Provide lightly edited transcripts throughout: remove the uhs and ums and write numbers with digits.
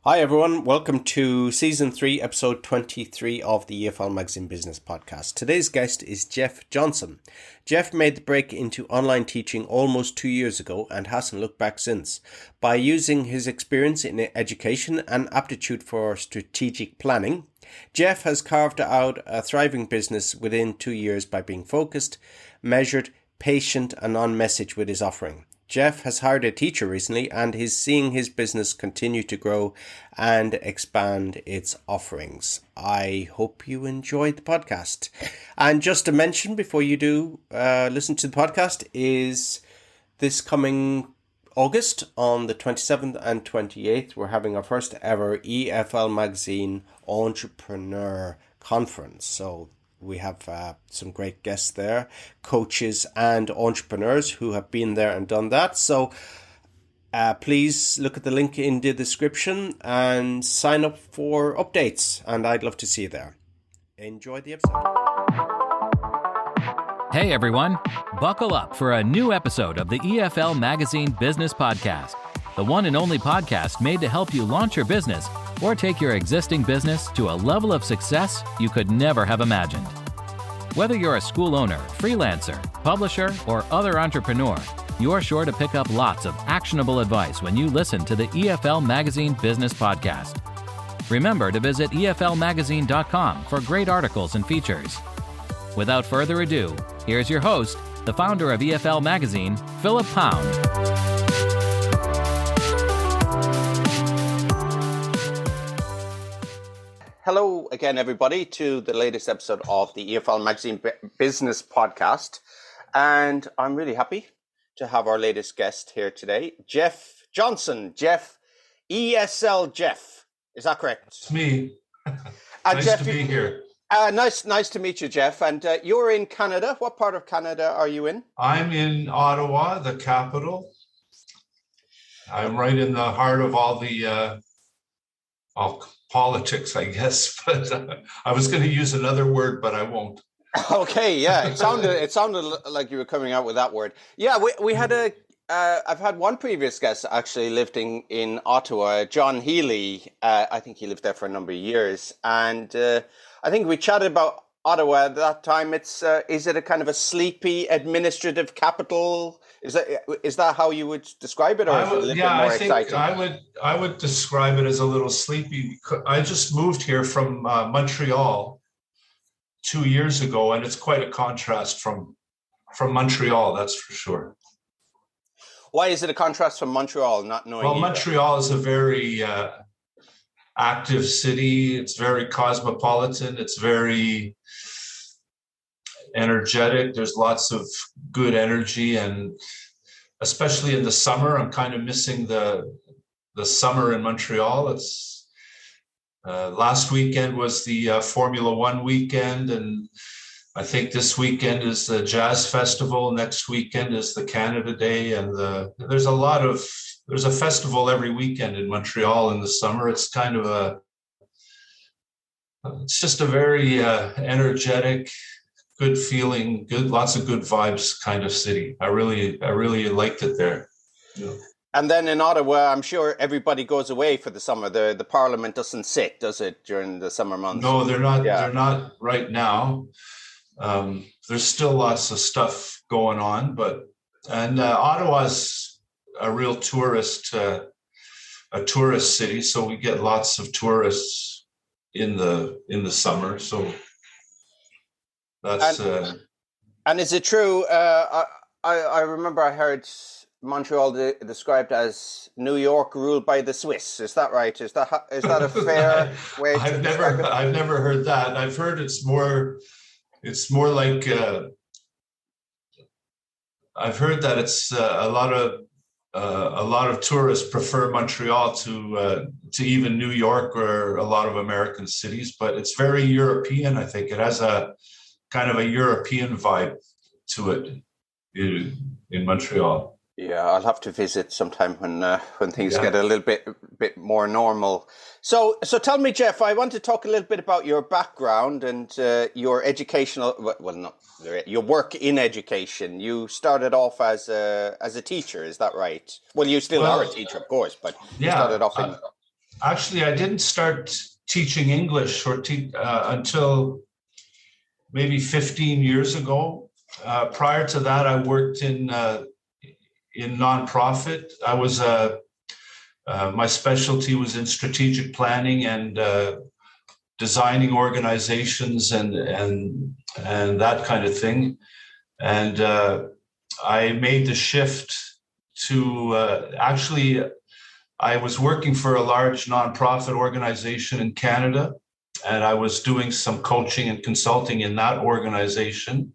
Hi everyone, welcome to Season 3, Episode 23 of the EFL Magazine Business Podcast. Today's guest is Jeff Johnson. Jeff made the break into online teaching almost 2 years ago and hasn't looked back since. By using his experience in education and aptitude for strategic planning, Jeff has carved out a thriving business within 2 years by being focused, measured, patient and on message with his offering. Jeff has hired a teacher recently and is seeing his business continue to grow and expand its offerings. I hope you enjoyed the podcast. And just to mention before you do listen to the podcast is this coming August on the 27th and 28th, we're having our first ever EFL Magazine Entrepreneur Conference. So we have some great guests there, coaches and entrepreneurs who have been there and done that. So please look at the link in the description and sign up for updates. And I'd love to see you there. Enjoy the episode. Hey everyone, buckle up for a new episode of the EFL Magazine Business Podcast, the one and only podcast made to help you launch your business or take your existing business to a level of success you could never have imagined. Whether you're a school owner, freelancer, publisher, or other entrepreneur, you're sure to pick up lots of actionable advice when you listen to the EFL Magazine Business Podcast. Remember to visit eflmagazine.com for great articles and features. Without further ado, here's your host, the founder of EFL Magazine, Philip Pound. Hello again, everybody, to the latest episode of the EFL Magazine Business Podcast. And I'm really happy to have our latest guest here today, Jeff Johnson. Jeff, ESL Jeff. Is that correct? It's me. Nice Jeff, to be here. Nice to meet you, Jeff. And you're in Canada. What part of Canada are you in? I'm in Ottawa, the capital. I'm right in the heart of all the politics, I guess, but I was going to use another word, but I won't. Okay, yeah, it sounded like you were coming out with that word. Yeah, we had I've had one previous guest actually lived in Ottawa, John Healy. I think he lived there for a number of years, and I think we chatted about Ottawa at that time. Is it a kind of a sleepy administrative capital? Is that how you would describe it, or is it a little bit more exciting? I would describe it as a little sleepy. I just moved here from Montreal 2 years ago, and it's quite a contrast from Montreal, that's for sure. Why is it a contrast from Montreal, not knowing? Well, Montreal is a very active city. It's very cosmopolitan. It's very energetic. There's lots of good energy, and especially in the summer, I'm kind of missing the summer in Montreal. It's last weekend was the Formula One weekend, and I think this weekend is the Jazz Festival. Next weekend is the Canada Day, and there's a festival every weekend in Montreal in the summer. It's kind of it's just a very energetic, good feeling, lots of good vibes kind of city. I really liked it there. Yeah. And then in Ottawa, I'm sure everybody goes away for the summer. The Parliament doesn't sit, does it, during the summer months? No, they're not. Yeah. They're not right now. There's still lots of stuff going on, and Ottawa's a real tourist city, so we get lots of tourists in the summer. So that's and is it true? I remember I heard Montreal described as New York ruled by the Swiss. Is that right? Is that a fair way to describe it? I've never heard that. I've heard it's more like I've heard that it's a lot of tourists prefer Montreal to even New York or a lot of American cities, but it's very European. I think it has a kind of a European vibe to it in Montreal. Yeah, I'll have to visit sometime when things get a little bit more normal. So tell me, Jeff, I want to talk a little bit about your background and your educational, your work in education. You started off as a teacher, is that right? Well, you still are a teacher, of course, but you started off in... Actually, I didn't start teaching English until maybe 15 years ago. Prior to that, I worked in nonprofit. My specialty was in strategic planning and designing organizations and that kind of thing. And I made the shift to actually, I was working for a large nonprofit organization in Canada, and I was doing some coaching and consulting in that organization.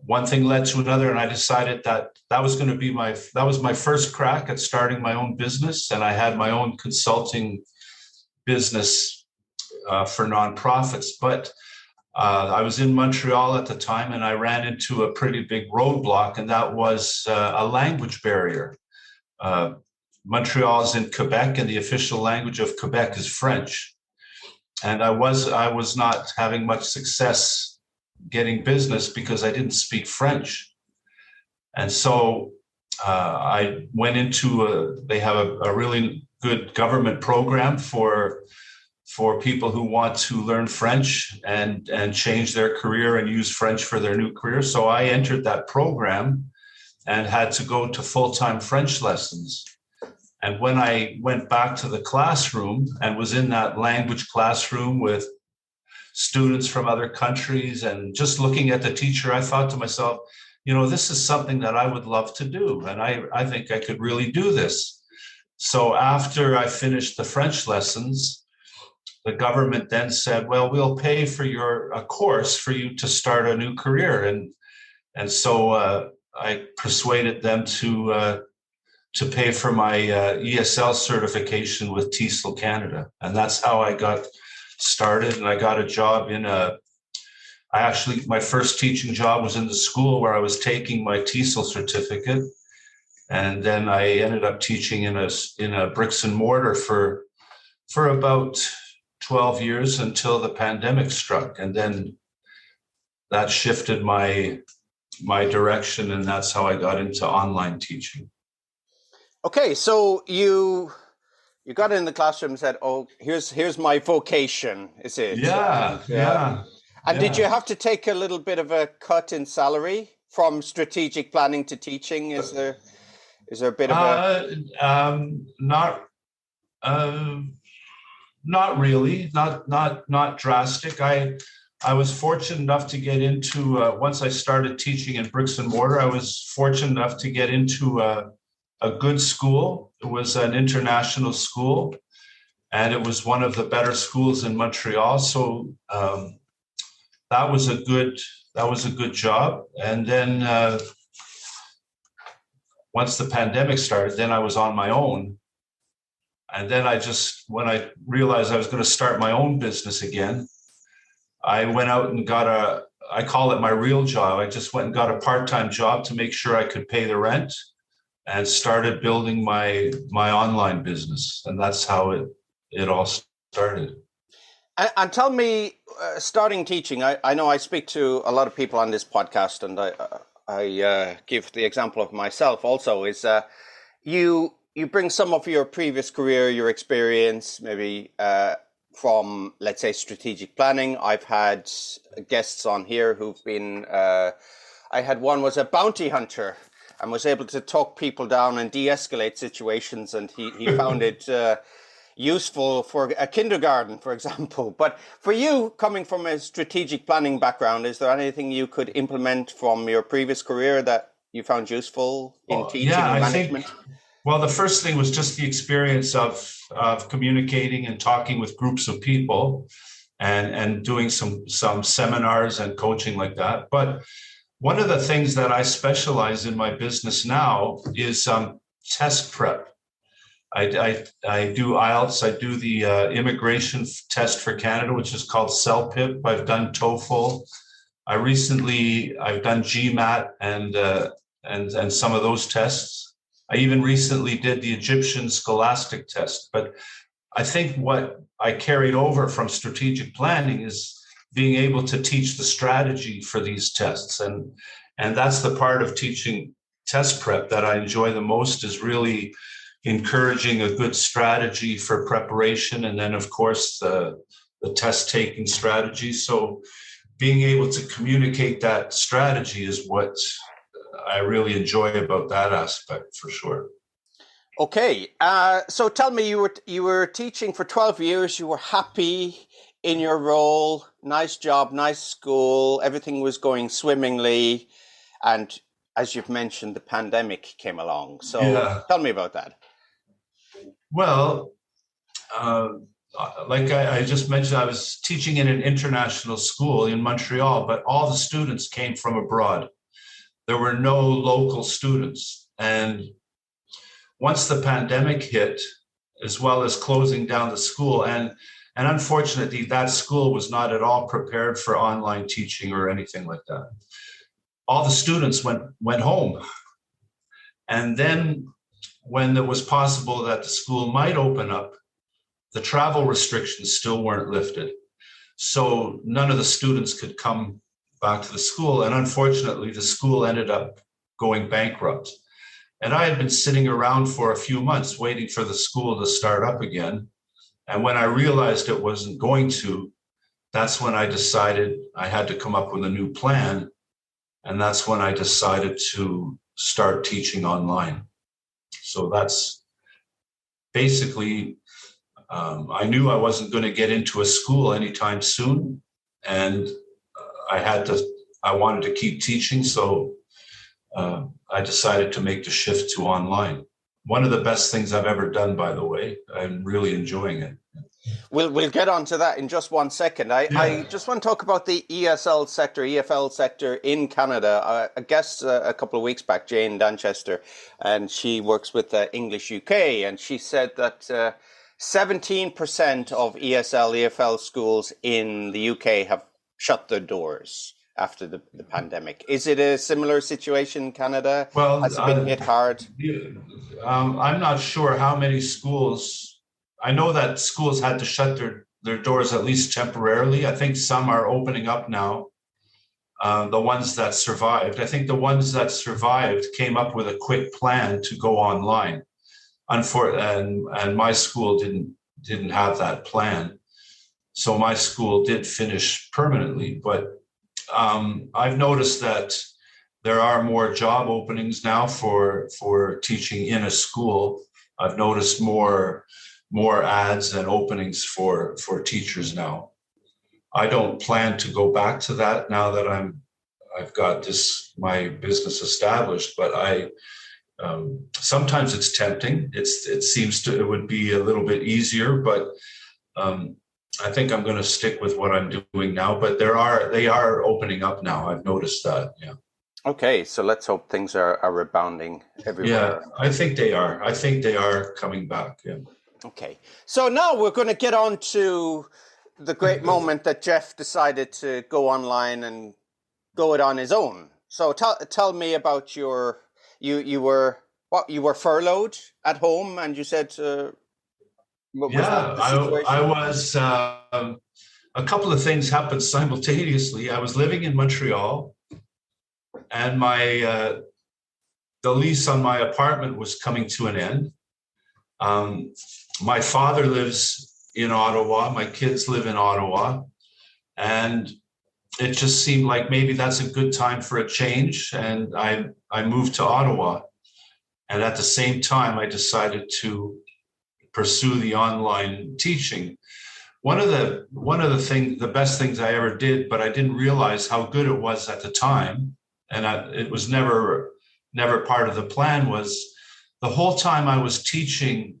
One thing led to another, and I decided that was going to be that was my first crack at starting my own business. And I had my own consulting business for nonprofits. But I was in Montreal at the time, and I ran into a pretty big roadblock, and that was a language barrier. Montreal is in Quebec, and the official language of Quebec is French. And I was not having much success getting business because I didn't speak French. And so I went into they have a really good government program for people who want to learn French and change their career and use French for their new career. So I entered that program and had to go to full-time French lessons. And when I went back to the classroom and was in that language classroom with students from other countries and just looking at the teacher, I thought to myself, this is something that I would love to do. And I think I could really do this. So after I finished the French lessons, the government then said, well, we'll pay for a course for you to start a new career. And so I persuaded them to pay for my ESL certification with TESOL Canada. And that's how I got started. And I got a job my first teaching job was in the school where I was taking my TESOL certificate. And then I ended up teaching in a bricks and mortar for about 12 years until the pandemic struck. And then that shifted my direction. And that's how I got into online teaching. Okay, so you got in the classroom and said, "Oh, here's my vocation." Is it? Yeah. And did you have to take a little bit of a cut in salary from strategic planning to teaching? Is there a bit of not really, not drastic. I was fortunate enough to get into once I started teaching in bricks and mortar. I was fortunate enough to get into a good school. It was an international school, and it was one of the better schools in Montreal. So that was a good job. And then once the pandemic started, then I was on my own. And then when I realized I was going to start my own business again, I went out and I call it my real job. I just went and got a part-time job to make sure I could pay the rent, and started building my online business. And that's how it all started. And tell me, starting teaching, I know I speak to a lot of people on this podcast, and I give the example of myself also, is you bring some of your previous career, your experience, maybe from, let's say, strategic planning. I've had guests on here who've been, I had one was a bounty hunter and was able to talk people down and de-escalate situations, and he found it useful for a kindergarten, for example. But for you, coming from a strategic planning background, is there anything you could implement from your previous career that you found useful in teaching and management? Well, the first thing was just the experience of communicating and talking with groups of people and doing some seminars and coaching like that. But one of the things that I specialize in my business now is test prep. I do IELTS. I do the immigration test for Canada, which is called CELPIP. I've done TOEFL. I've done GMAT and some of those tests. I even recently did the Egyptian Scholastic test. But I think what I carried over from strategic planning is being able to teach the strategy for these tests. And that's the part of teaching test prep that I enjoy the most, is really encouraging a good strategy for preparation, and then of course the test taking strategy. So being able to communicate that strategy is what I really enjoy about that aspect, for sure. Okay, so tell me, you were teaching for 12 years. You were happy in your role. Nice job, nice school. Everything was going swimmingly, and as you've mentioned, the pandemic came along. So tell me about that. Well, like I just mentioned, I was teaching in an international school in Montreal, but all the students came from abroad. There were no local students. And once the pandemic hit, as well as closing down the school, and unfortunately, that school was not at all prepared for online teaching or anything like that. All the students went home. And then when it was possible that the school might open up, the travel restrictions still weren't lifted. So none of the students could come back to the school. And unfortunately, the school ended up going bankrupt. And I had been sitting around for a few months waiting for the school to start up again. And when I realized it wasn't going to, that's when I decided I had to come up with a new plan. And that's when I decided to start teaching online. So that's basically, I knew I wasn't going to get into a school anytime soon. And I wanted to keep teaching. So I decided to make the shift to online. One of the best things I've ever done, by the way. I'm really enjoying it. We'll get on to that in just one second. I just want to talk about the EFL sector in Canada. A guest a couple of weeks back, Jane Danchester, and she works with English UK, and she said that 17% of EFL schools in the UK have shut their doors after the pandemic. Is it a similar situation in Canada? Well, has it been hit hard? I'm not sure how many schools. I know that schools had to shut their doors at least temporarily. I think some are opening up now. The ones that survived, I think the ones that survived came up with a quick plan to go online. And my school didn't have that plan. So my school did finish permanently, but I've noticed that there are more job openings now for teaching in a school. I've noticed more ads and openings for teachers now. I don't plan to go back to that now that I've got my business established, but sometimes it's tempting. It would be a little bit easier, but I think I'm going to stick with what I'm doing now, but they are opening up now. I've noticed that. Yeah. Okay, so let's hope things are rebounding everywhere. Yeah, I think they are. I think they are coming back. Yeah. Okay, so now we're going to get on to the great moment that Jeff decided to go online and go it on his own. So tell me about you were furloughed at home, and you said. I was. A couple of things happened simultaneously. I was living in Montreal, and the lease on my apartment was coming to an end. My father lives in Ottawa. My kids live in Ottawa, and it just seemed like maybe that's a good time for a change. And I moved to Ottawa, and at the same time, I decided to pursue the online teaching. One of the best things I ever did, but I didn't realize how good it was at the time, and it was never part of the plan, was the whole time I was teaching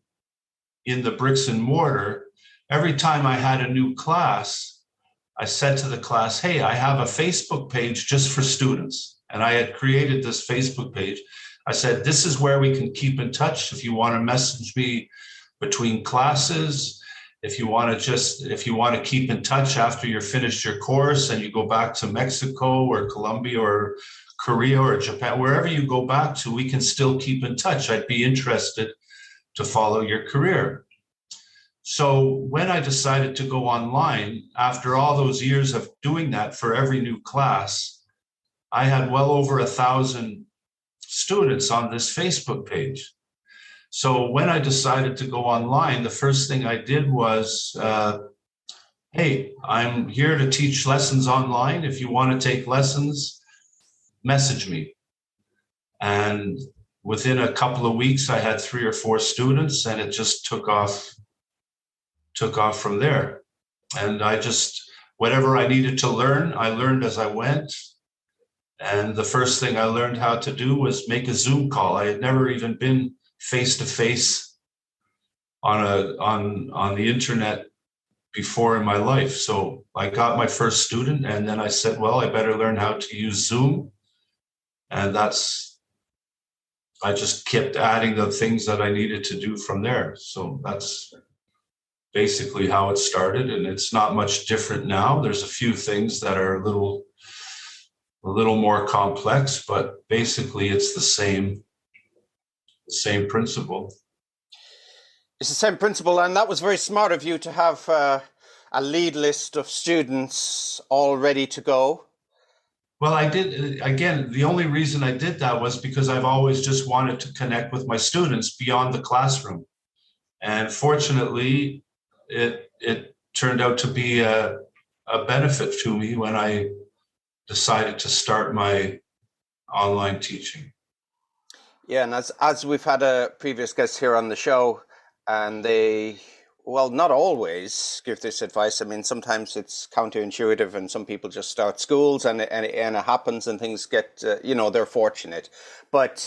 in the bricks and mortar, every time I had a new class, I said to the class, hey, I have a Facebook page just for students. And I had created this Facebook page. I said, this is where we can keep in touch. If you want to message me between classes, if you want to keep in touch after you're finished your course and you go back to Mexico or Colombia or Korea or Japan, wherever you go back to, we can still keep in touch. I'd be interested to follow your career. So when I decided to go online, after all those years of doing that for every new class, I had well over 1,000 students on this Facebook page. So when I decided to go online, the first thing I did was, hey, I'm here to teach lessons online. If you want to take lessons, message me. And within a couple of weeks, I had 3 or 4 students, and it just took off from there. And whatever I needed to learn, I learned as I went. And the first thing I learned how to do was make a Zoom call. I had never even been face to face on the internet before in my life. So I got my first student, and then I said, well, I better learn how to use Zoom. And I just kept adding the things that I needed to do from there. So that's basically how it started. And it's not much different now. There's a few things that are a little more complex, but basically it's the same principle. It's the same principle, and that was very smart of you to have a lead list of students all ready to go. Well, I did. Again, the only reason I did that was because I've always just wanted to connect with my students beyond the classroom. And fortunately, it turned out to be a benefit to me when I decided to start my online teaching. Yeah, and as we've had a previous guest here on the show, and they, well, not always give this advice. I mean, sometimes it's counterintuitive, and some people just start schools, and it happens, and things get, they're fortunate. But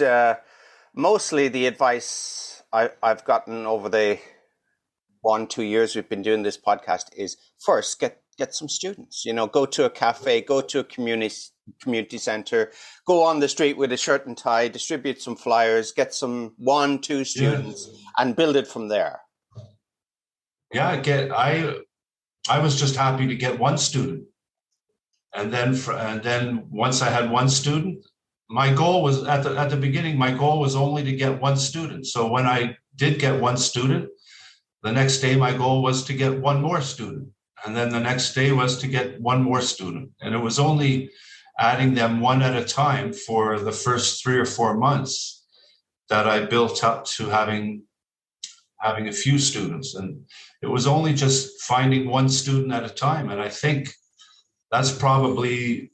mostly the advice I've gotten over the 1-2 years we've been doing this podcast is first get some students. Go to a cafe, go to a community center, go on the street with a shirt and tie, distribute some flyers, get some 1-2 students, and build it from there. Yeah, I was just happy to get one student, and then once I had one student, my goal was at the beginning. My goal was only to get one student. So when I did get one student, the next day my goal was to get one more student, and then the next day was to get one more student, and it was only adding them one at a time for the first 3 or 4 months that I built up to having a few students. And it was only just finding one student at a time. And I think that's probably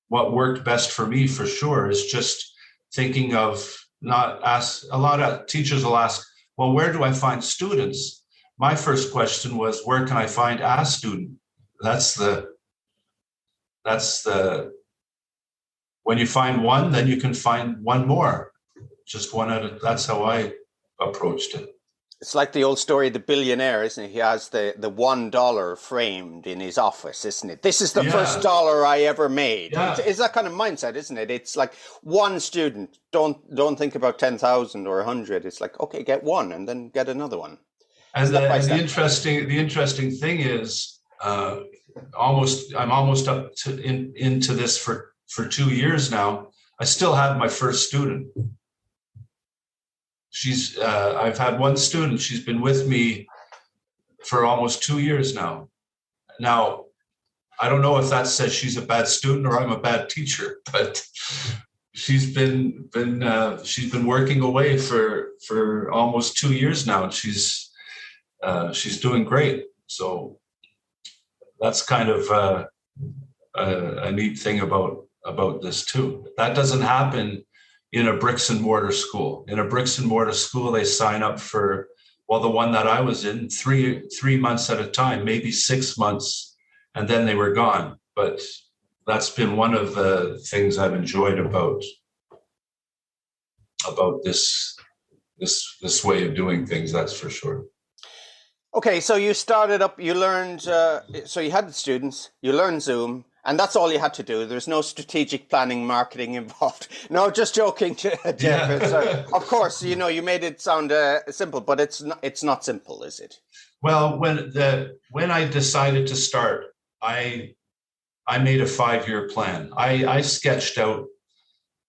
what worked best for me, for sure, is just thinking of a lot of teachers will ask, well, where do I find students? My first question was, where can I find a student? When you find one, then you can find one more. Just one at a, that's how I approached it. It's like the old story of the billionaire, isn't it? He has the $1 framed in his office, isn't it? This is the first dollar I ever made. Yeah. It's that kind of mindset, isn't it? It's like one student. Don't think about 10,000 or 100. It's like, okay, get one and then get another one. And the interesting thing is, I'm almost up to into this for 2 years now. I still have my first student. I've had one student. She's been with me for almost 2 years now. Now, I don't know if that says she's a bad student or I'm a bad teacher, but she's been working away for almost 2 years now, and she's doing great. So that's kind of a neat thing about this too. That doesn't happen in a bricks and mortar school. In a bricks and mortar school, they sign up for, well, the one that I was in, three months at a time, maybe 6 months, and then they were gone. But that's been one of the things I've enjoyed about this way of doing things, that's for sure. Okay, so you started up, you learned, so you had the students, you learned Zoom, and that's all you had to do. There's no strategic planning, marketing involved. No, just joking, Jeff. Yeah. Of course, you made it sound simple, but it's not simple, is it? Well, when I decided to start, I made a 5-year plan. I sketched out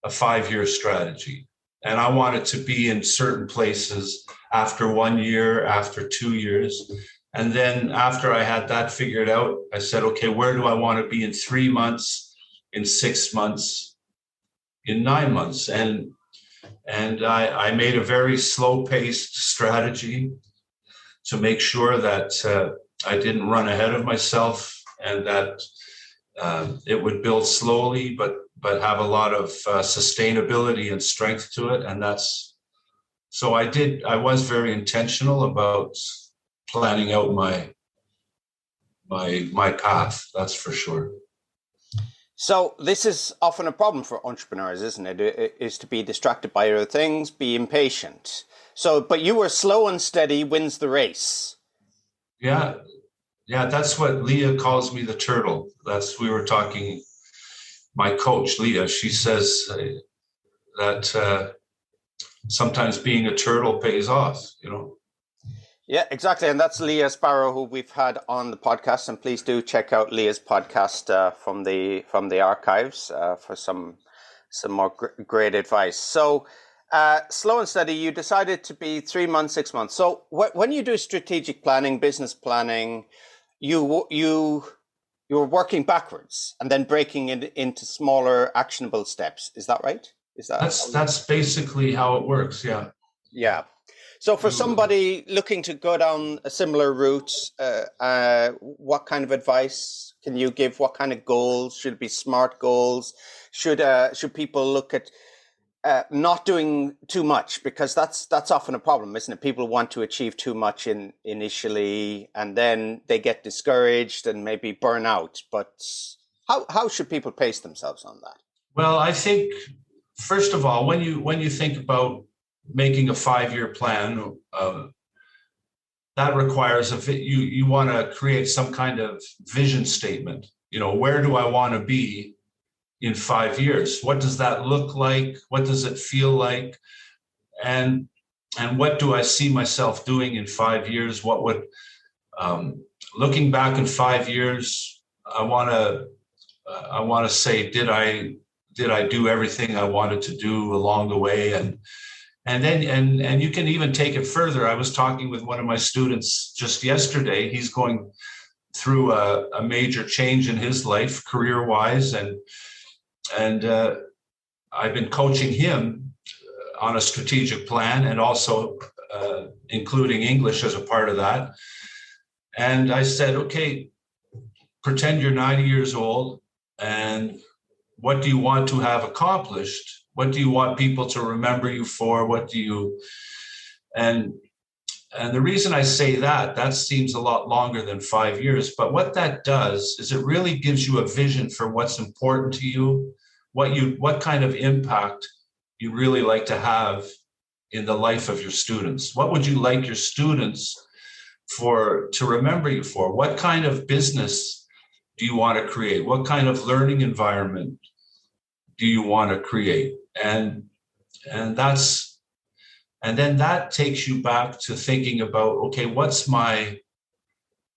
a 5-year strategy, and I wanted to be in certain places after 1 year, after 2 years. And then after I had that figured out, I said, okay, where do I want to be in 3 months, in 6 months, in 9 months? And And I made a very slow-paced strategy to make sure that I didn't run ahead of myself, and that it would build slowly, but have a lot of sustainability and strength to it. And I was very intentional about planning out my path, that's for sure. So this is often a problem for entrepreneurs, isn't it? It is to be distracted by other things, be impatient. So, but you were slow and steady wins the race. Yeah, that's what Leah calls me, the turtle. We were talking, my coach, Leah, she says that sometimes being a turtle pays off, Yeah, exactly. And that's Leah Sparrow, who we've had on the podcast. And please do check out Leah's podcast from the archives for some more great advice. So slow and steady, you decided to be 3 months, 6 months. So when you do strategic planning, business planning, you're working backwards and then breaking it into smaller actionable steps. Is that right? That's basically how it works. Yeah. Yeah. So for somebody looking to go down a similar route, what kind of advice can you give? What kind of goals? Should it be SMART goals? Should people look at not doing too much? Because that's often a problem, isn't it? People want to achieve too much initially, and then they get discouraged and maybe burn out. But how should people pace themselves on that? Well, I think first of all, when you think about making a 5-year plan, that requires you want to create some kind of vision statement. Where do I want to be in 5 years? What does that look like? What does it feel like? And what do I see myself doing in 5 years? What would looking back in 5 years, I want to say, did I do everything I wanted to do along the way? And then you can even take it further. I was talking with one of my students just yesterday. He's going through a major change in his life, career-wise, and I've been coaching him on a strategic plan, and also including English as a part of that. And I said, okay, pretend you're 90 years old, and what do you want to have accomplished? What do you want people to remember you for? And the reason I say that seems a lot longer than 5 years, but what that does is it really gives you a vision for what's important to you, what kind of impact you really like to have in the life of your students. What would you like your students to remember you for? What kind of business do you want to create? What kind of learning environment do you want to create? And then that takes you back to thinking about, okay, what's my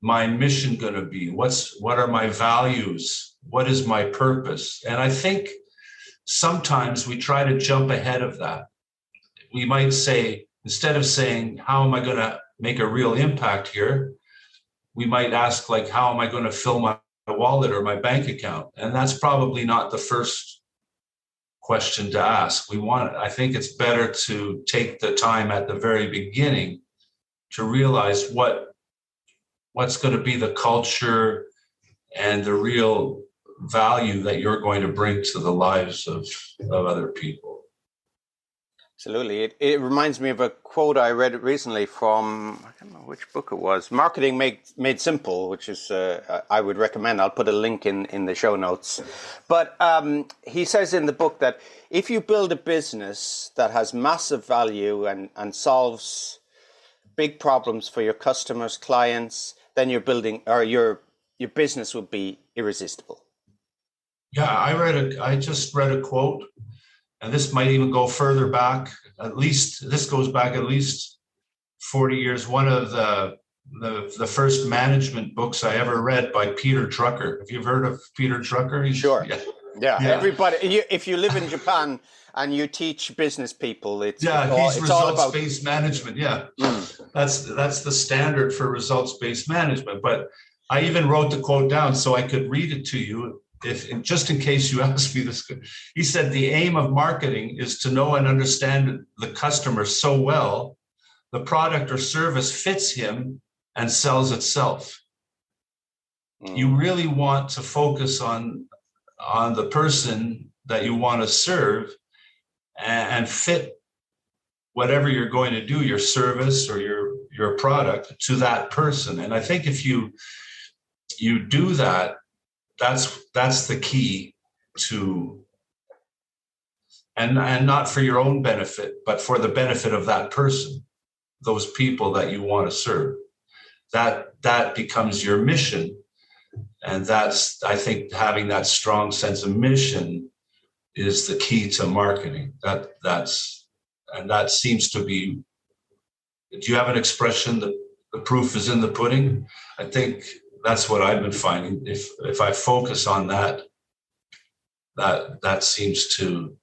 mission going to be? What are my values? What is my purpose? And I think sometimes we try to jump ahead of that. We might say, instead of saying, how am I going to make a real impact here? We might ask, like, how am I going to fill my wallet or my bank account? And that's probably not the first question to ask. I think it's better to take the time at the very beginning to realize what's going to be the culture and the real value that you're going to bring to the lives of other people. Absolutely. It reminds me of a quote I read recently from, I don't know which book it was, Marketing Made Simple, which is, I would recommend. I'll put a link in the show notes. But he says in the book that if you build a business that has massive value and solves big problems for your customers, clients, then your business will be irresistible. Yeah, I just read a quote, and this might even go further back. This goes back at least 40 years. One of the first management books I ever read by Peter Drucker. Have you heard of Peter Drucker? Sure. Yeah. Everybody, if you live in Japan and you teach business people, it's results-based management. Yeah, that's the standard for results-based management. But I even wrote the quote down so I could read it to you. if just in case you ask me this, he said the aim of marketing is to know and understand the customer so well, the product or service fits him and sells itself. You really want to focus on the person that you want to serve and fit whatever you're going to do, your service or your product, to that person. And I think if you do that, that's the key to, and not for your own benefit, but for the benefit of that person, those people that you want to serve. That becomes your mission. And that's, I think, having that strong sense of mission is the key to marketing. That seems to be, do you have an expression that the proof is in the pudding? I think that's what I've been finding. If I focus on that seems to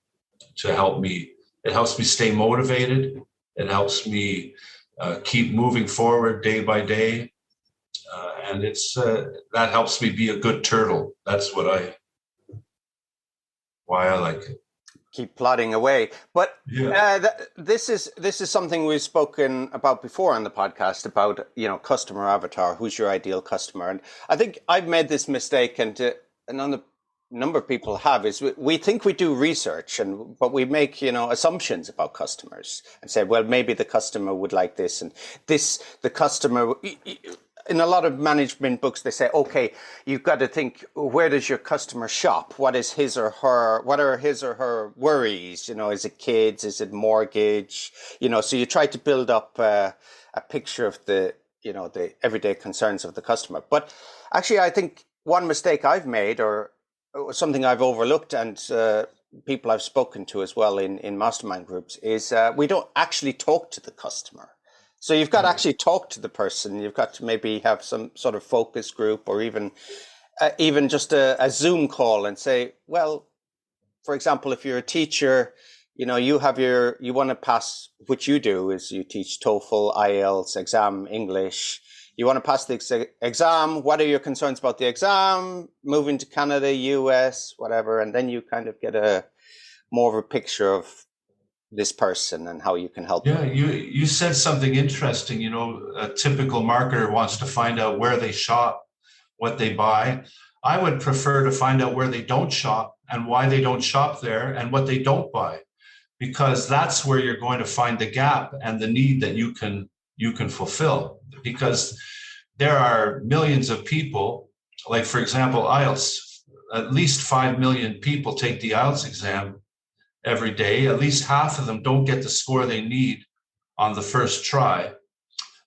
help me. It helps me stay motivated. It helps me keep moving forward day by day. And it's that helps me be a good turtle. That's why I like it. Keep plodding away. But yeah. This is something we've spoken about before on the podcast, about, customer avatar. Who's your ideal customer? And I think I've made this mistake, and a number of people have, is we think we do research, but we make assumptions about customers and say, well, maybe the customer would like this, and the customer. In a lot of management books, they say, okay, you've got to think, where does your customer shop? What are his or her worries? Is it kids? Is it mortgage? So you try to build up a picture of the everyday concerns of the customer. But actually, I think one mistake I've made, or something I've overlooked, and people I've spoken to as well in mastermind groups, is we don't actually talk to the customer. So you've got to actually talk to the person. You've got to maybe have some sort of focus group, or even just a Zoom call, and say, well, for example, if you're a teacher, you want to pass, which you do is you teach TOEFL, IELTS exam, English. You want to pass the exam. What are your concerns about the exam? Moving to Canada, US, whatever. And then you kind of get more of a picture of this person and how you can help them. You said something interesting. A typical marketer wants to find out where they shop, what they buy. I would prefer to find out where they don't shop and why they don't shop there and what they don't buy, because that's where you're going to find the gap and the need that you can fulfill. Because there are millions of people, like, for example, IELTS, at least 5 million people take the IELTS exam every day. At least half of them don't get the score they need on the first try.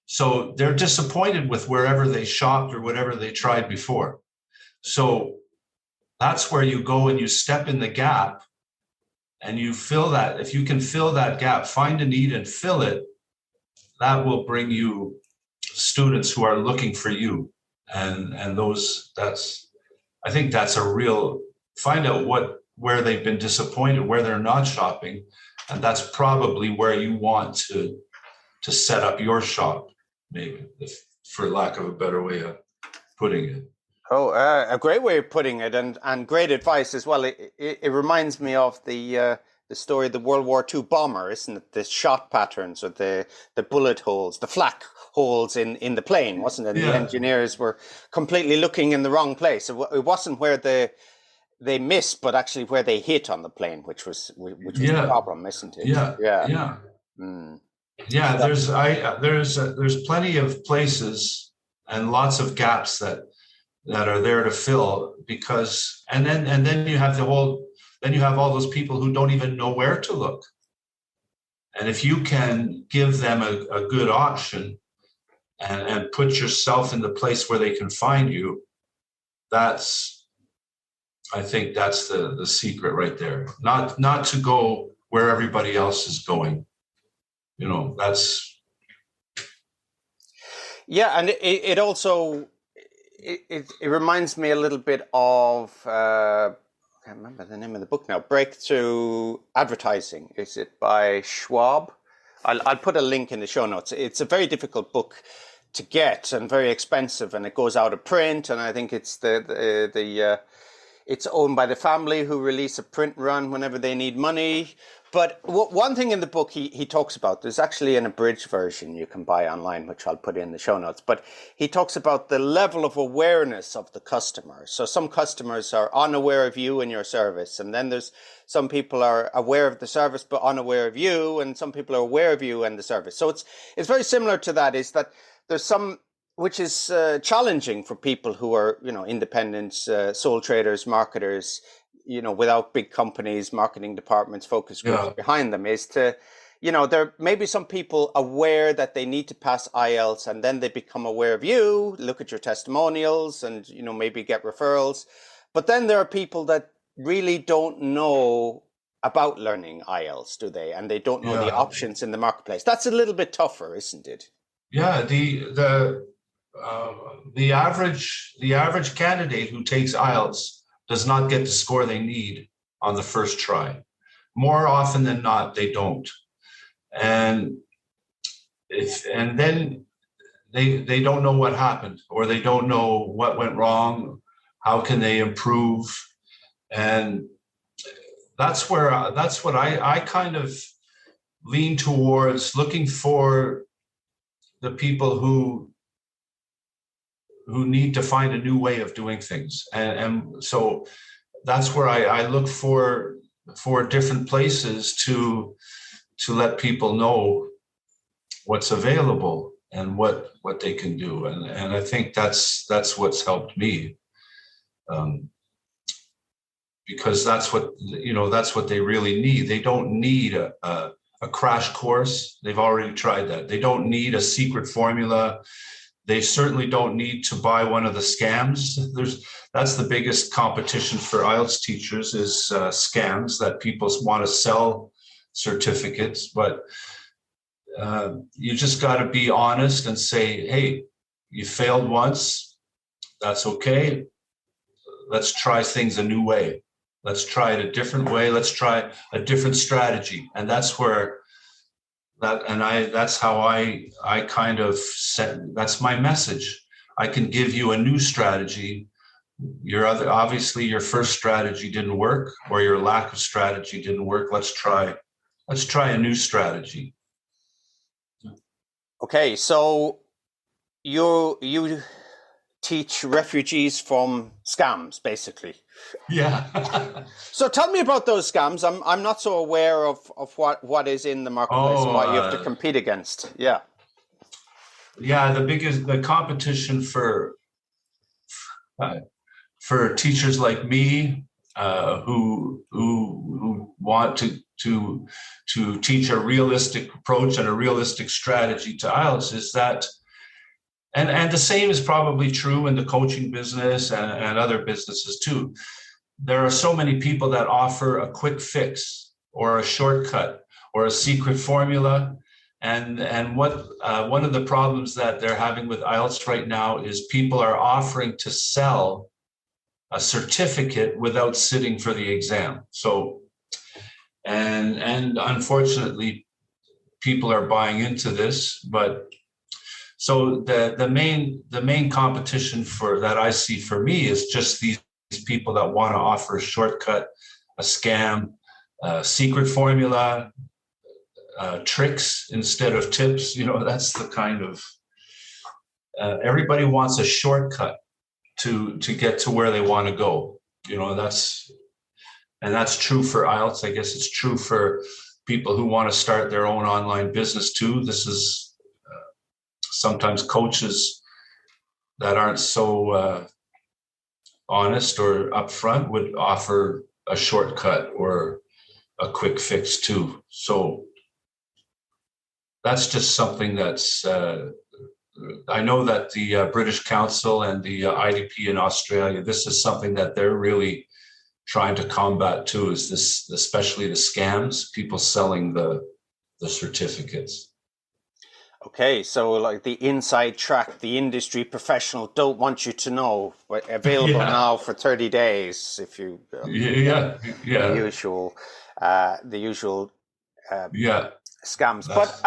So they're disappointed with wherever they shopped or whatever they tried before. So that's where you go and you step in the gap and you fill that. If you can fill that gap, find a need and fill it, that will bring you students who are looking for you. And I think that's a real, find out where they've been disappointed, where they're not shopping, and that's probably where you want to set up your shop, maybe, for lack of a better way of putting it. Oh, a great way of putting it, and great advice as well. It reminds me of the story of the World War II bomber, isn't it? The shot patterns, or the bullet holes, the flak holes in the plane, wasn't it? And the engineers were completely looking in the wrong place. It wasn't where they missed, but actually where they hit on the plane, which was the problem, isn't it? Yeah. There's plenty of places and lots of gaps that are there to fill, because and then you have all those people who don't even know where to look. And if you can give them a good option and put yourself in the place where they can find you, I think that's the secret right there. Not to go where everybody else is going. That's. Yeah, and it also it reminds me a little bit of I can't remember the name of the book now. Breakthrough Advertising. Is it by Schwab? I'll put a link in the show notes. It's a very difficult book to get and very expensive, and it goes out of print. And I think it's it's owned by the family who release a print run whenever they need money. But one thing in the book he talks about, there's actually an abridged version you can buy online, which I'll put in the show notes, but he talks about the level of awareness of the customer. So some customers are unaware of you and your service, and then there's some people are aware of the service but unaware of you, and some people are aware of you and the service. So it's very similar to that, is that there's some, which is challenging for people who are, independents, sole traders, marketers, without big companies, marketing departments, focus groups behind them, is to, there may be some people aware that they need to pass IELTS, and then they become aware of you, look at your testimonials, and, maybe get referrals. But then there are people that really don't know about learning IELTS, do they? And they don't know the options in the marketplace. That's a little bit tougher, isn't it? Yeah, the average candidate who takes IELTS does not get the score they need on the first try. More often than not, they don't. And then they don't know what happened, or they don't know what went wrong. How can they improve? And that's what I kind of lean towards, looking for the people who need to find a new way of doing things. And so that's where I look for different places to let people know what's available and what they can do. And I think that's what's helped me. Because that's what they really need. They don't need a crash course. They've already tried that. They don't need a secret formula. They certainly don't need to buy one of the scams. That's the biggest competition for IELTS teachers, is scams, that people want to sell certificates. But you just got to be honest and say, hey, you failed once. That's okay. Let's try things a new way. Let's try it a different way. Let's try a different strategy. And that's where that's how I kind of set, that's my message. I can give you a new strategy. Obviously your first strategy didn't work, or your lack of strategy didn't work. Let's try a new strategy. Okay, so you teach refugees from scams, basically. Yeah. So tell me about those scams. I'm not so aware of what is in the marketplace and what you have to compete against. Yeah. Yeah, the competition for teachers like me, who want to teach a realistic approach and a realistic strategy to IELTS, is that, and the same is probably true in the coaching business and other businesses too. There are so many people that offer a quick fix or a shortcut or a secret formula. And what one of the problems that they're having with IELTS right now is people are offering to sell a certificate without sitting for the exam. So, and unfortunately, people are buying into this. But so the main competition that I see for me is just these people that want to offer a shortcut, a scam, a secret formula, tricks instead of tips. That's the kind of, everybody wants a shortcut to get to where they want to go. That's true for IELTS. I guess it's true for people who want to start their own online business too. This is sometimes coaches that aren't so honest or upfront would offer a shortcut or a quick fix too. So that's just something that's, I know that the British Council and the IDP in Australia, this is something that they're really trying to combat too, is this, especially the scams, people selling the certificates. Okay, so like the inside track, the industry professional don't want you to know, but available now for 30 days if you the usual scams. But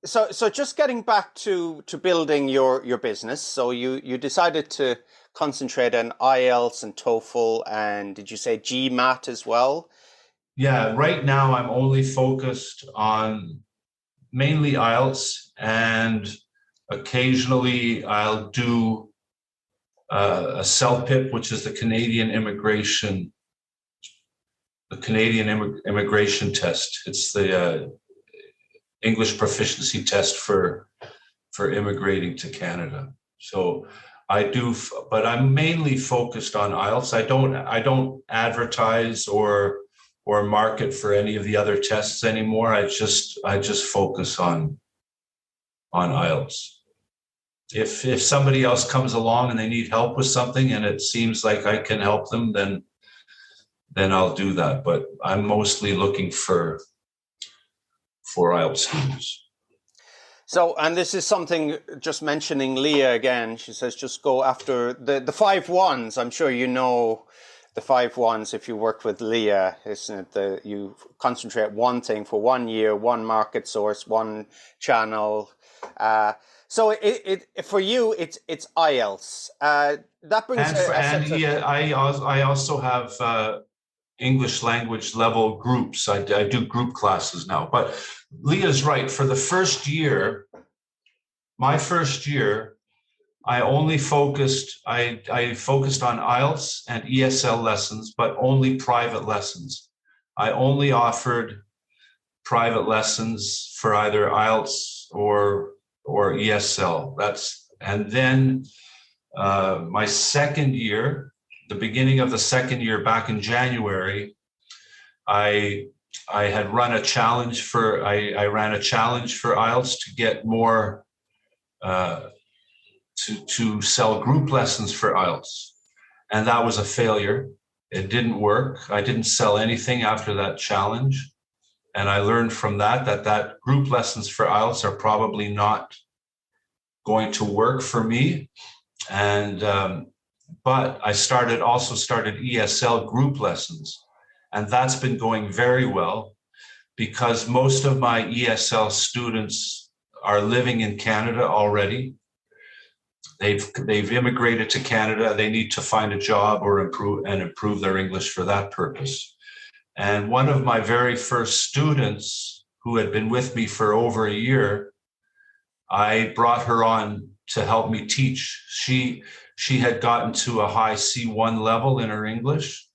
So just getting back to building your business. So you decided to concentrate on IELTS and TOEFL, and did you say GMAT as well? Yeah, right now I'm only focused on mainly IELTS, and occasionally I'll do a CELPIP, which is the Canadian immigration test. It's the English proficiency test for immigrating to Canada. So I do, but I'm mainly focused on IELTS. I don't advertise or market for any of the other tests anymore. I just focus on IELTS. If somebody else comes along and they need help with something and it seems like I can help them, then I'll do that. But I'm mostly looking for IELTS students. So, and this is something, just mentioning Leah again, she says just go after the 5 1s. I'm sure you know the 5 1s if you work with Leah, isn't it? You concentrate one thing for 1 year, one market source, one channel. So it for you, it's IELTS. That brings I also have English language level groups. I do group classes now. But Leah's right. For the first year, my first year, I only focused. I focused on IELTS and ESL lessons, but only private lessons. I only offered private lessons for either IELTS or ESL. And then my second year, the beginning of the second year, back in January, I had run a challenge for I ran a challenge for IELTS to get more to sell group lessons for IELTS, and that was a failure. It didn't work. I didn't sell anything after that challenge. And I learned from that group lessons for IELTS are probably not going to work for me. And but I also started ESL group lessons, and that's been going very well because most of my ESL students are living in Canada already. They've immigrated to Canada. They need to find a job or improve their English for that purpose. And one of my very first students, who had been with me for over a year, I brought her on to help me teach. She had gotten to a high C1 level in her English.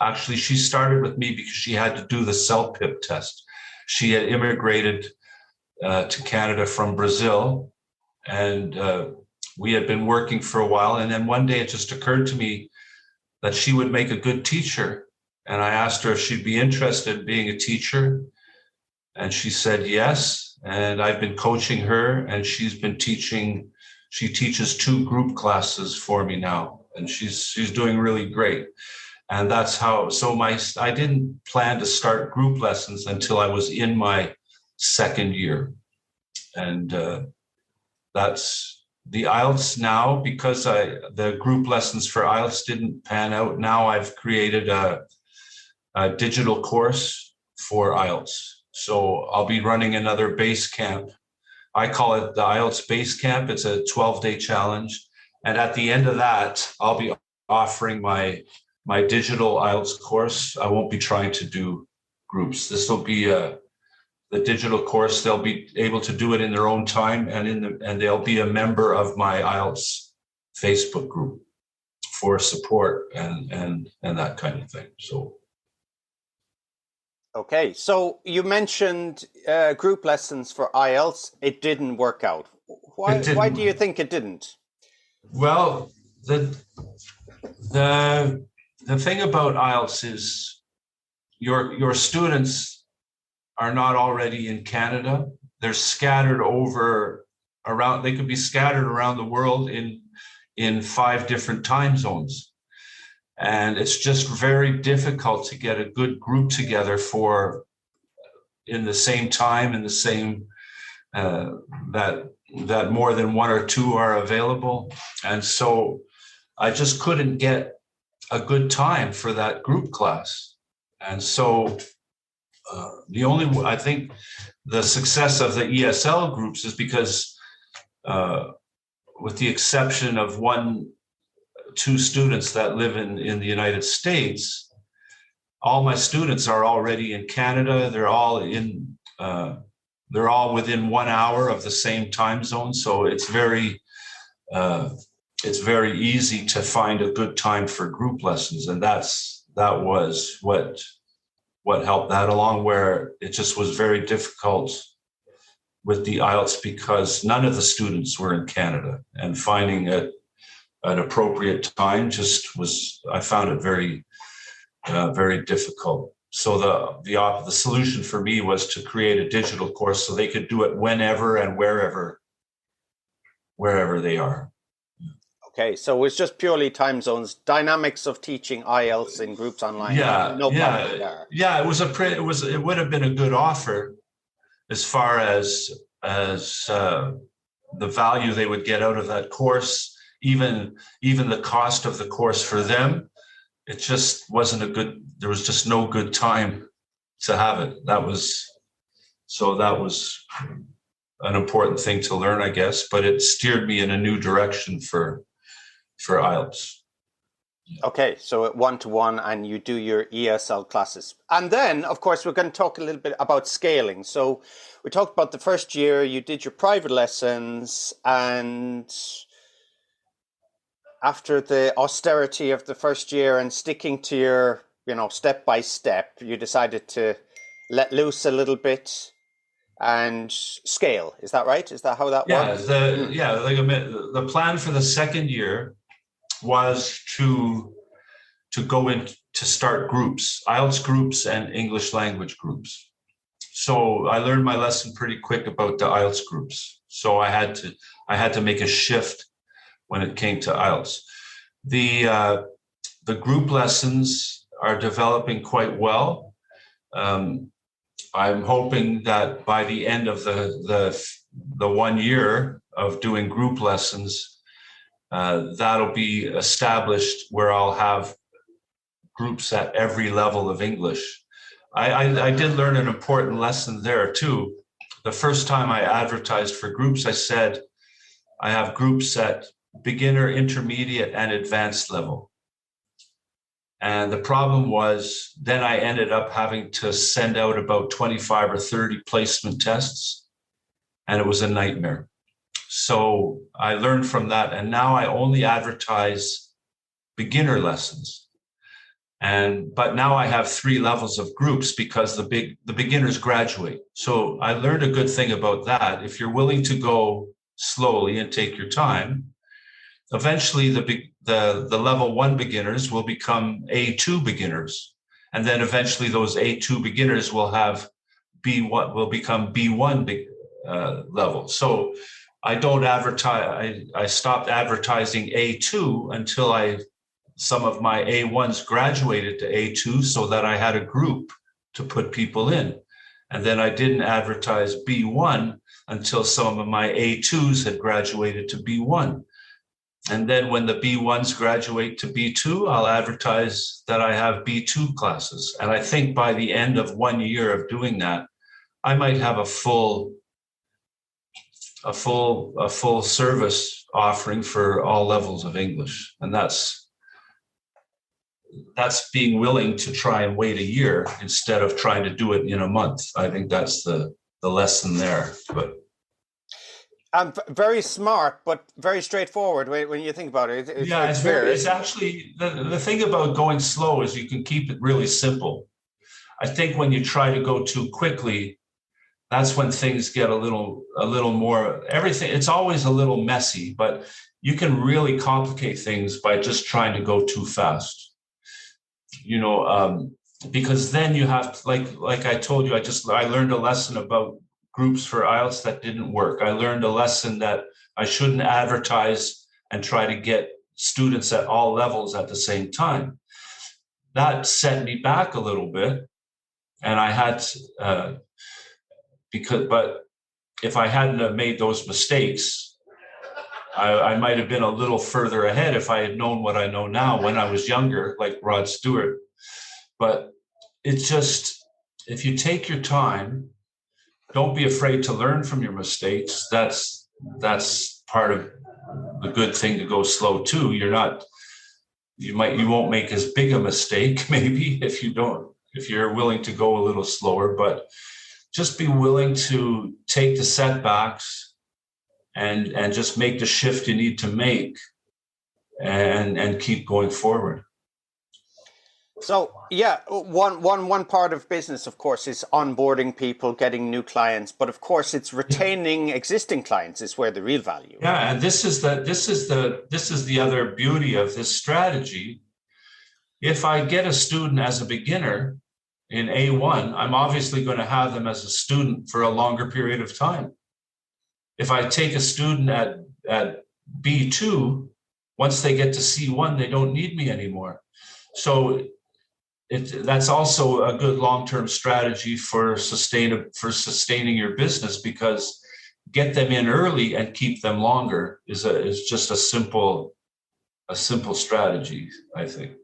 Actually, she started with me because she had to do the CELPIP test. She had immigrated to Canada from Brazil, and we had been working for a while. And then one day it just occurred to me that she would make a good teacher. And I asked her if she'd be interested in being a teacher. And she said yes. And I've been coaching her, and she's been teaching. She teaches 2 group classes for me now, and she's doing really great. And that's how. So I didn't plan to start group lessons until I was in my second year, and that's the IELTS now. Because the group lessons for IELTS didn't pan out. Now I've created a digital course for IELTS. So I'll be running another base camp. I call it the IELTS Base Camp. It's a 12-day challenge. And at the end of that, I'll be offering my digital IELTS course. I won't be trying to do groups. This will be the digital course. They'll be able to do it in their own time, and they'll be a member of my IELTS Facebook group for support and that kind of thing. So. Okay, so you mentioned group lessons for IELTS. It didn't work out. Why do you think it didn't? Well, the thing about IELTS is your students are not already in Canada. They're scattered around. They could be scattered around the world in 5 different time zones. And it's just very difficult to get a good group together in the same time, in the same, that more than 1 or 2 are available. And so I just couldn't get a good time for that group class. And so I think the success of the ESL groups is because, with the exception of two students that live in the United States, all my students are already in Canada. They're all within 1 hour of the same time zone. So it's very easy to find a good time for group lessons. And that was what helped that along, where it just was very difficult with the IELTS because none of the students were in Canada, and finding an appropriate time I found it very, very difficult. So the solution for me was to create a digital course so they could do it whenever and wherever they are. Okay, so it's just purely time zones, dynamics of teaching IELTS in groups online. Yeah, no yeah, there. Yeah. It would have been a good offer as far as the value they would get out of that course, even the cost of the course for them. It just wasn't there was just no good time to have it. That was an important thing to learn, I guess, but it steered me in a new direction for IELTS. Okay, so at 1-to-1, and you do your ESL classes. And then, of course, we're going to talk a little bit about scaling. So we talked about the first year, you did your private lessons, and after the austerity of the first year and sticking to your, step by step, you decided to let loose a little bit and scale. Is that right? Is that how that works? The plan for the second year was to go in to start groups, IELTS groups and English language groups. So I learned my lesson pretty quick about the IELTS groups. So I had to make a shift when it came to IELTS. The group lessons are developing quite well. I'm hoping that by the end of the 1 year of doing group lessons, that'll be established where I'll have groups at every level of English. I did learn an important lesson there too. The first time I advertised for groups, I said, I have groups at beginner, intermediate, and advanced level. And the problem was then I ended up having to send out about 25 or 30 placement tests, and it was a nightmare. So I learned from that, and now I only advertise beginner lessons. But now I have 3 levels of groups because the beginners graduate. So I learned a good thing about that. If you're willing to go slowly and take your time, eventually the level 1 beginners will become A2 beginners. And then eventually those A2 beginners will become B1 level. So I don't advertise. I stopped advertising A2 until some of my A1s graduated to A2 so that I had a group to put people in. And then I didn't advertise B1 until some of my A2s had graduated to B1. And then when the B1s graduate to B2, I'll advertise that I have B2 classes. And I think by the end of 1 year of doing that, I might have a full service offering for all levels of English. And that's being willing to try and wait a year instead of trying to do it in a month. I think that's the lesson there. But very smart, but very straightforward when you think about it. It's actually the thing about going slow is you can keep it really simple. I think when you try to go too quickly, that's when things get a little more everything. It's always a little messy, but you can really complicate things by just trying to go too fast. Because then you have to, like I told you, I learned a lesson about groups for IELTS that didn't work. I learned a lesson that I shouldn't advertise and try to get students at all levels at the same time. That set me back a little bit, and I had but if I hadn't have made those mistakes, I might have been a little further ahead if I had known what I know now when I was younger, like Rod Stewart. But it's just, if you take your time, don't be afraid to learn from your mistakes. That's part of the good thing to go slow too. You won't make as big a mistake maybe if you're willing to go a little slower, but just be willing to take the setbacks and just make the shift you need to make and keep going forward. So yeah, one part of business, of course, is onboarding people, getting new clients, but of course, it's retaining existing clients is where the real value. Yeah, and this is the other beauty of this strategy. If I get a student as a beginner in A1, I'm obviously going to have them as a student for a longer period of time. If I take a student at B2, once they get to C1, they don't need me anymore. So that's also a good long-term strategy for sustaining your business, because get them in early and keep them longer is just a simple strategy, I think.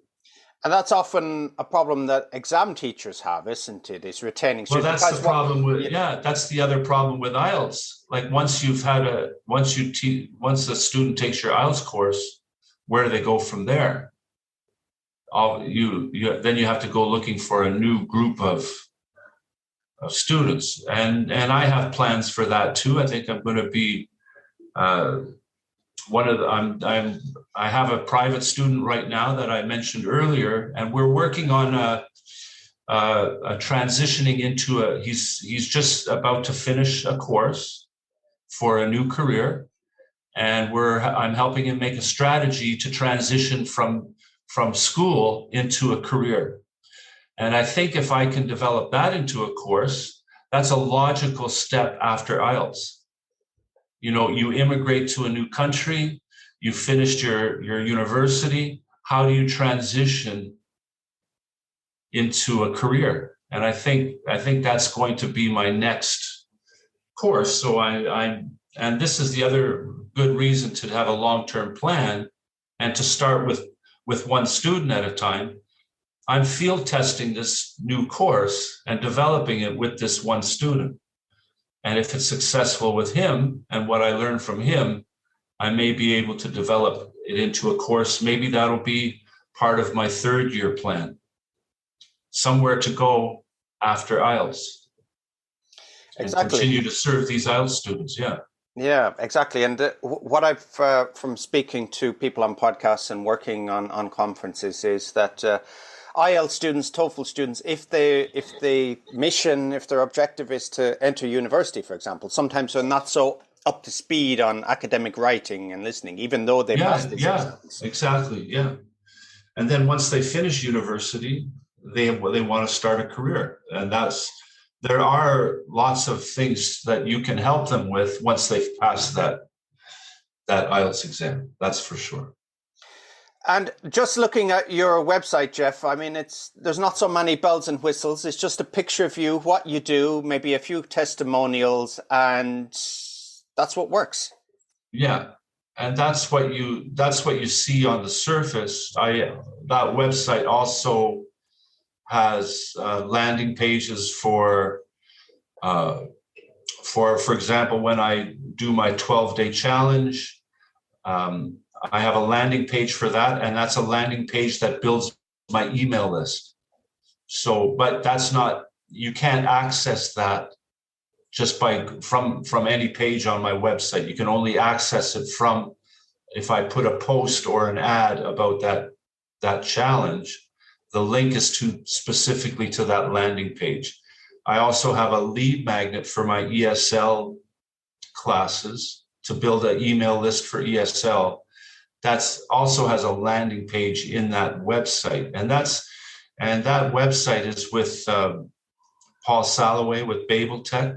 And that's often a problem that exam teachers have, isn't it? Is retaining students. Well, that's the problem that's the other problem with IELTS. Like once a student takes your IELTS course, where do they go from there? Then you have to go looking for a new group of students, and I have plans for that too. I think I'm going to be I have a private student right now that I mentioned earlier, and we're working on a transitioning into he's just about to finish a course for a new career, and I'm helping him make a strategy to transition from school into a career. And I think if I can develop that into a course, that's a logical step after IELTS. You immigrate to a new country, you finished your university, how do you transition into a career? And I think that's going to be my next course. So and this is the other good reason to have a long-term plan and to start with one student at a time. I'm field testing this new course and developing it with this one student. And if it's successful with him and what I learn from him, I may be able to develop it into a course. Maybe that'll be part of my third-year plan, somewhere to go after IELTS. Exactly. And continue to serve these IELTS students, yeah. Yeah, exactly. And what I've from speaking to people on podcasts and working on conferences is that IELTS students, TOEFL students, if their objective is to enter university, for example, sometimes they're not so up to speed on academic writing and listening, even though they passed these exams. Exactly, yeah. And then once they finish university, they want to start a career, and there are lots of things that you can help them with once they've passed that IELTS exam. That's for sure. And just looking at your website, Jeff, I mean, there's not so many bells and whistles. It's just a picture of you, what you do, maybe a few testimonials, and that's what works. Yeah, and that's what you see on the surface. That website also has landing pages for example, when I do my 12-day challenge. I have a landing page for that, and that's a landing page that builds my email list. So, but you can't access that just from any page on my website. You can only access it from if I put a post or an ad about that challenge. The link is specifically to that landing page. I also have a lead magnet for my ESL classes to build an email list for ESL. That's also has a landing page in that website, and that website is with Paul Salloway with Babel Tech.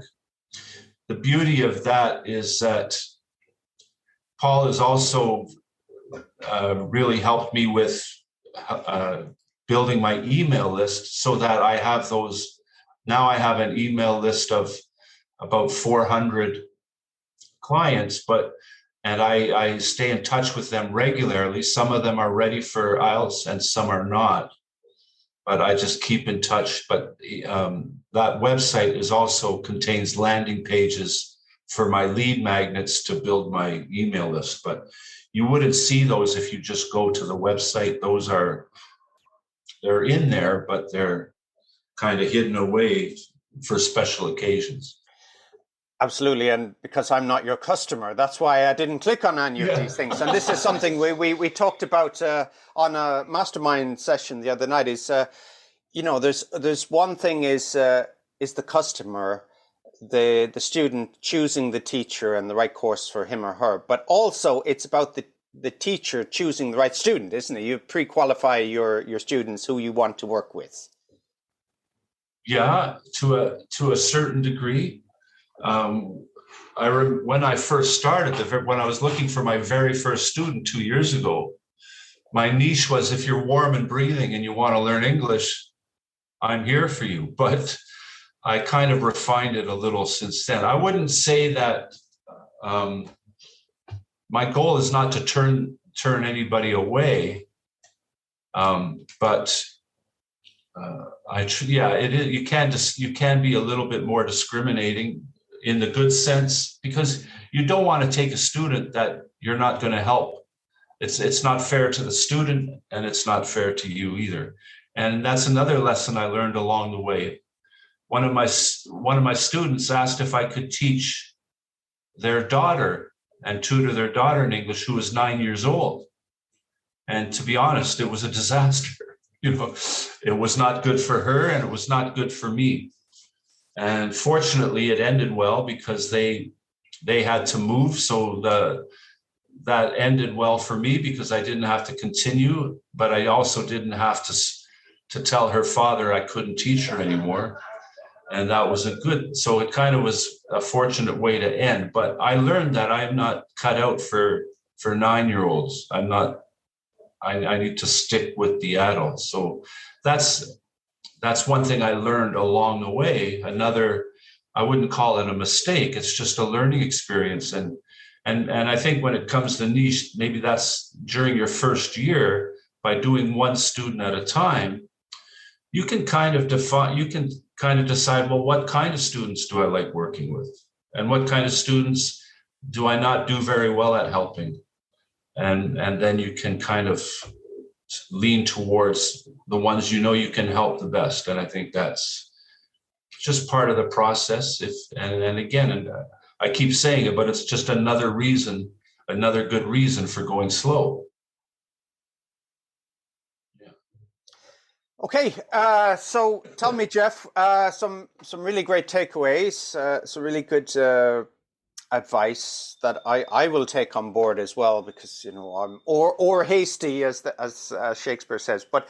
The beauty of that is that Paul has also really helped me with building my email list, so that I have those. Now I have an email list of about 400 clients, and I stay in touch with them regularly. Some of them are ready for IELTS and some are not. but I just keep in touch. But that website is also contains landing pages for my lead magnets to build my email list. But you wouldn't see those if you just go to the website. They're in there, but they're kind of hidden away for special occasions. Absolutely, and because I'm not your customer, that's why I didn't click on any of these things. And this is something we talked about on a mastermind session the other night. Is there's one thing is the customer, the student choosing the teacher and the right course for him or her, but also it's about the teacher choosing the right student, isn't it? You pre-qualify your students who you want to work with. Yeah, to a certain degree. When I first started, when I was looking for my very first student 2 years ago, my niche was, if you're warm and breathing and you want to learn English, I'm here for you. But I kind of refined it a little since then. I wouldn't say that my goal is not to turn anybody away, but it is. You can be a little bit more discriminating in the good sense, because you don't want to take a student that you're not going to help. It's not fair to the student, and it's not fair to you either. And that's another lesson I learned along the way. One of my students asked if I could teach their daughter and tutor their daughter in English, who was 9 years old. And to be honest, it was a disaster. It was not good for her, and it was not good for me. And fortunately, it ended well, because they had to move. So that ended well for me, because I didn't have to continue, but I also didn't have to tell her father I couldn't teach her anymore. And that was so it kind of was a fortunate way to end. But I learned that I'm not cut out for 9-year-olds. I need to stick with the adults. So that's one thing I learned along the way. Another, I wouldn't call it a mistake. It's just a learning experience. And I think when it comes to niche, maybe that's during your first year, by doing one student at a time, you can kind of decide, well, what kind of students do I like working with? And what kind of students do I not do very well at helping? And then you can kind of lean towards the ones you can help the best. And I think that's just part of the process. And again, I keep saying it, but it's just another good reason for going slow. Yeah. Okay, so tell me, Jeff, some really great takeaways, some really good advice that I will take on board as well, because I'm or hasty, as Shakespeare says. But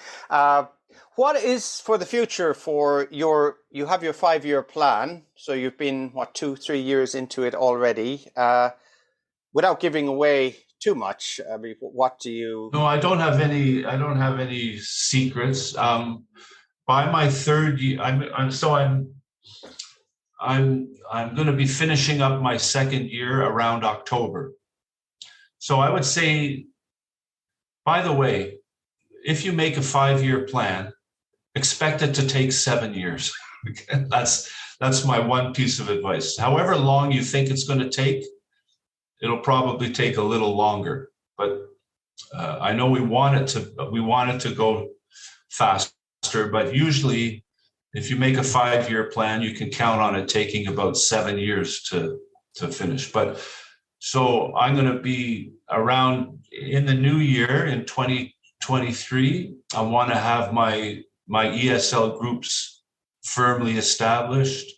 what is for the future for you have your 5-year plan, so you've been 2-3 years into it already. Without giving away too much, I mean, what do you? No, I don't have any secrets. By my third year, I'm going to be finishing up my second year around October. So I would say, by the way, if you make a 5-year plan, expect it to take 7 years. That's my one piece of advice. However long you think it's going to take, it'll probably take a little longer. But I know we want it to go faster, but usually, if you make a 5-year plan, you can count on it taking about 7 years to finish. But so I'm going to be around in the new year in 2023. I want to have my ESL groups firmly established.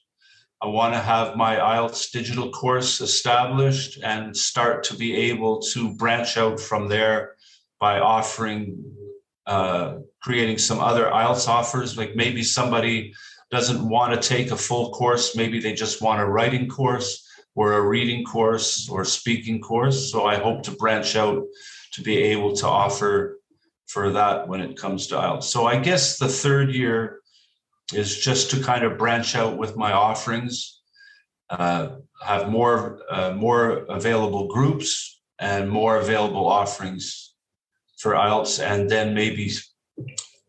I want to have my IELTS digital course established and start to be able to branch out from there by offering creating some other IELTS offers. Like maybe somebody doesn't want to take a full course. Maybe they just want a writing course or a reading course or speaking course. So I hope to branch out to be able to offer for that when it comes to IELTS. So I guess the third year is just to kind of branch out with my offerings, have more available groups and more available offerings for IELTS, and then maybe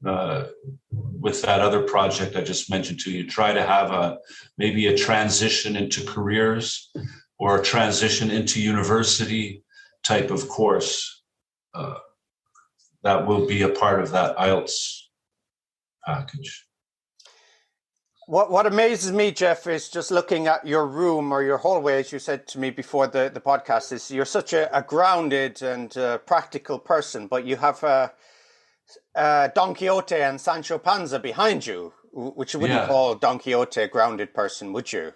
with that other project I just mentioned to you, try to have maybe a transition into careers or a transition into university type of course that will be a part of that IELTS package. What amazes me, Jeff, is just looking at your room or your hallway, as you said to me before the podcast, is you're such a grounded and practical person, but you have Don Quixote and Sancho Panza behind you, which you wouldn't call Don Quixote a grounded person, would you?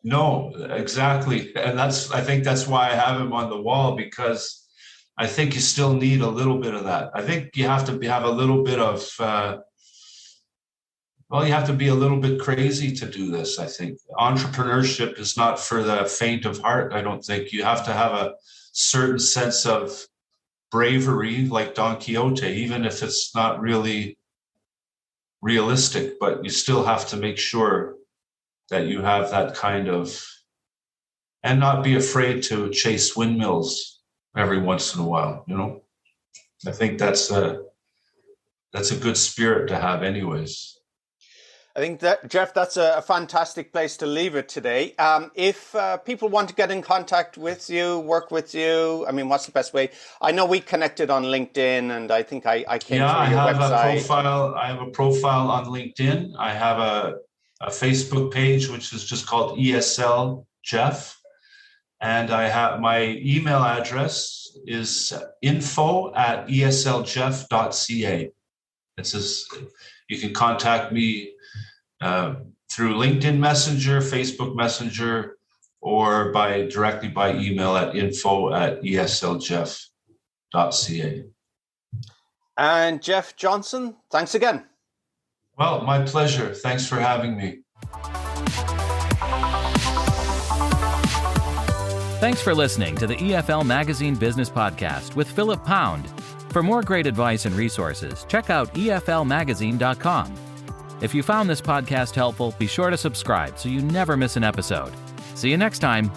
No, exactly. And I think that's why I have him on the wall, because I think you still need a little bit of that. I think you have to have a little bit of, you have to be a little bit crazy to do this, I think. Entrepreneurship is not for the faint of heart, I don't think. You have to have a certain sense of bravery, like Don Quixote, even if it's not really realistic, but you still have to make sure that you have that kind of, and not be afraid to chase windmills every once in a while, you know? I think that's a good spirit to have anyways. I think that, Jeff, that's a fantastic place to leave it today. If people want to get in contact with you, work with you, I mean, what's the best way? I know we connected on LinkedIn, and I think I came through your website. I have a profile on LinkedIn. I have a Facebook page, which is just called ESL Jeff. And I have my email address is info@esljeff.ca. It says you can contact me through LinkedIn Messenger, Facebook Messenger, or directly by email at info@esljeff.ca. And Jeff Johnson, thanks again. Well, my pleasure. Thanks for having me. Thanks for listening to the EFL Magazine Business Podcast with Philip Pound. For more great advice and resources, check out eflmagazine.com. If you found this podcast helpful, be sure to subscribe so you never miss an episode. See you next time.